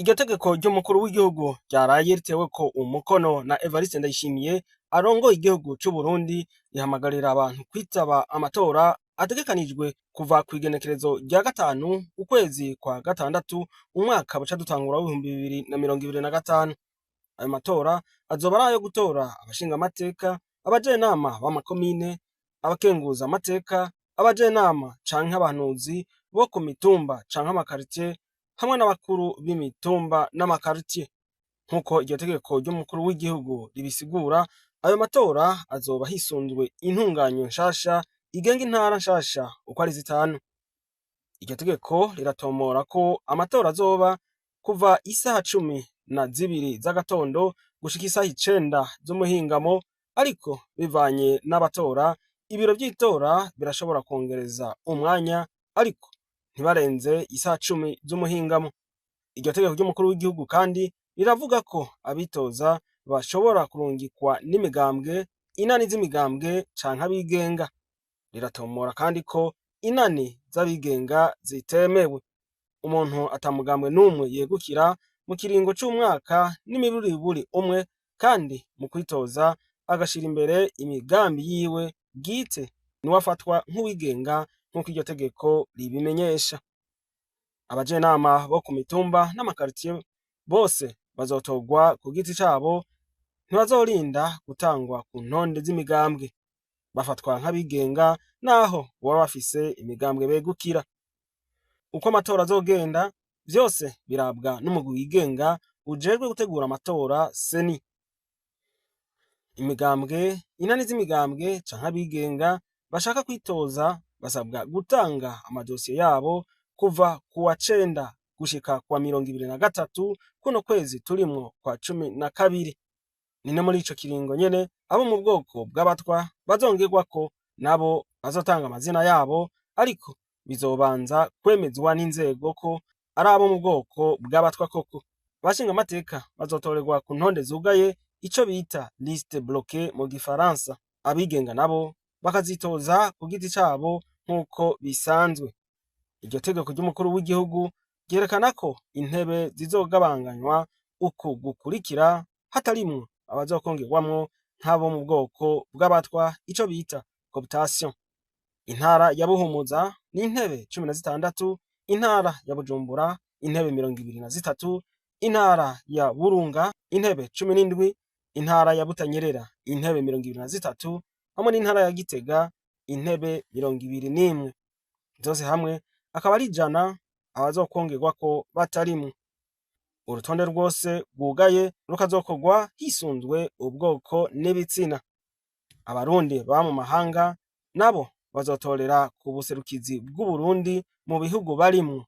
Iryo tegeko ry'umukuru w'igihugu ryaraye riteweko umukono na Evariste Ndayishimiye arongoye igihugu c'u Burundi, rihamagarira abantu kwitaba amatora ategekanijwe kuva kw'igenekerezo rya 5 ukwezi kwa gatandatu umwaka buca dutangura w'2025. Ayo matora azoba ari ayo gutora abashingamateka, abajenama b'amakomine, abakenguza amateka, abajenama canke abahanuzi bo ku mitumba canke amakaritiye, hamwe n'abakuru b'imitumba n'amakaritiye. Nk'uko iryo tegeko ry'umukuru w'igihugu ribisigura, ayo matora azoba hisunzwe intunganyo nshasha igenga intara nshasha uko ari 5. Iryo tegeko riratomora ko amatora azoba kuva isaha 12 z'agatondo gushika isaha 9 z'umuhingamo, ariko bivanye n'abatora, ibiro vy'itora birashobora kongereza umwanya, ariko ntibarenze isaha 10 z'umuhingamo. Iryo tegeko ry'umukuru w'igihugu kandi riravuga ko abitoza bashobora kurungikwa n'imigambwe, inani z'imigambwe canke abigenga. Riratomora kandi ko inani z'abigenga zitemewe. Umuntu atamugambwe n'umwe yegukira mu kiringo c'umwaka n'imiburiburi umwe, kandi mu kwitoza agashira imbere imigambi yiwe bwite, niwe afatwa nk'uwigenga nk'uko iryo tegeko ribimenyesha. Abajenama bo ku mitumba n'amakaritiye bose bazotorwa ku giti cabo, ntibazorinda gutangwa ku ntonde z'imigambwe. Bafatwa nk'abigenga naho boba bafise imigambwe begukira. Uko amatora azogenda vyose birabwa n'umugwi wigenga ujejwe gutegura amatora seni. Imigambwe, inani z'imigambwe canke abigenga bashaka kwitoza basabwa gutanga amadosiye yabo kuva kuwa 9 gushika kuwa 23 kuno kwezi turimwo kwa 12. Nino muri ico kiringo nyene abo mu bwoko bw'abatwa bazongerwako nabo bazotanga amazina yabo, ariko bizobanza kwemezwa n'inzego ko ari abo mu bwoko bw'abatwa koko. Abashinga amateka bazotorerwa ku ntonde zugaye, ico bita liste bloquée mu gifaransa. Abigenga nabo bakazitoza ku giti cabo nk'uko bisanzwe. Iryo tegeko ry'umukuru w'igihugu ryerekana ko intebe zizogabanganywa uku gukurikira, hatarimwo abazokongerwamwo nk'abo mu bwoko bw'abatwa, ico bita cooptation. Intara ya Buhumuza ni intebe 16, intara ya Bujumbura intebe 23, intara ya Burunga intebe 17, intara ya Butanyerera intebe 23, hamwe n'intara ya Gitega intebe 21. Zose hamwe akaba ari 100 abazokongerwako batarimwo. Urutonde rwose rwugaye rukazokorwa hisunzwe ubwoko n'ibitsina. Abarundi baba mu mahanga nabo bazotorera ku buserukizi bw'u Burundi mu bihugu barimwo.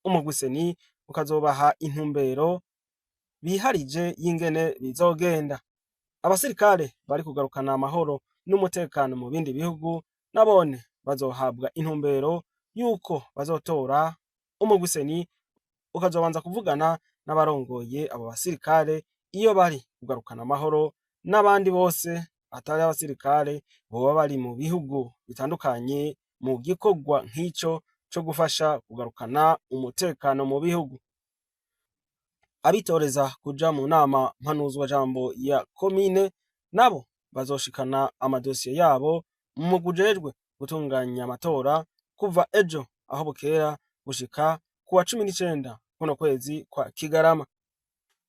Umugwi seni ukazobaha intumbero biharije y'ingene bizogenda. Abasirikare bari kugarukana amahoro n'umutekano mu bindi bihugu nabone bazohabwa intumbero yuko bazotora. Umugwi seni ukazobanza kuvugana n'abarongoye abo basirikare iyo bari kugarukana amahoro n'abandi bose atari abasirikare boba bari mu bihugu bitandukanye mu gikorwa nk'ico co gufasha kugarukana umutekano mu bihugu. Abitoreza kuja mu nama mpanuzwa jambo ya komine nabo bazoshikana amadosiye yabo mu mugwi ujejwe gutunganya amatora kuva ejo aho bukera gushika kuwa 19 kuno kwezi kwa Kigarama.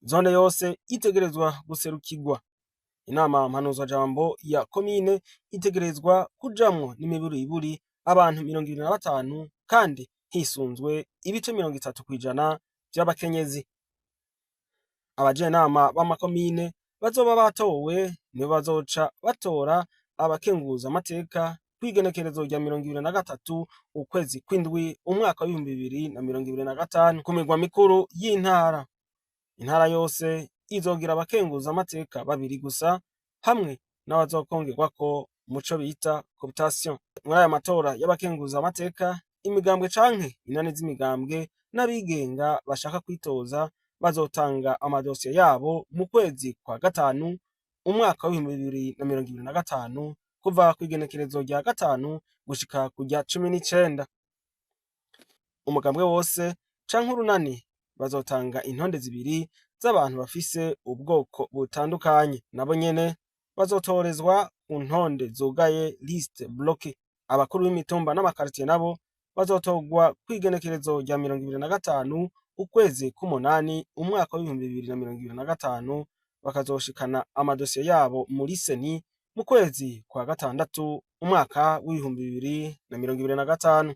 Zone yose itegerezwa guserukirwa. Inama mpanuzwa jambo ya komine itegerezwa kujamwo n'imiburiburi abantu 25, kandi hisunzwe ibice 30% vy'abakenyezi. Abajenama b'amakomine bazoba batowe nibo bazoca batora abakenguza amateka kw'igenekerezo rya 23 ukwezi kw'indwi umwaka wa 2025 ku migwa mikuru y'intara. Intara yose izogira abakenguza amateka 2 gusa, hamwe n'abazokongerwako muco bita cooptation. Muri aya matora y'abakenguza amateka, imigambwe canke inani z'imigambwe n'abigenga bashaka kwitoza bazotanga amadosiye yabo mu kwezi kwa 5 umwaka wa 2025 kuva kw'igenekerezo rya 5 gushika ku rya 19. Umugambwe wose canke urunani bazotanga intonde zibiri z'abantu bafise ubwoko butandukanye, nabo nyene bazotorezwa ku ntonde zugaye liste bloquée. Abakuru b'imitumba n'amakaritiye nabo bazotorwa kw'igenekerezo rya 25 ukwezi k'umunani umwaka w'ibihumbi 2025, bakazoshikana amadosiye yabo muri seni mu kwezi kwa gatandatu umwaka w'ibihumbi 2025.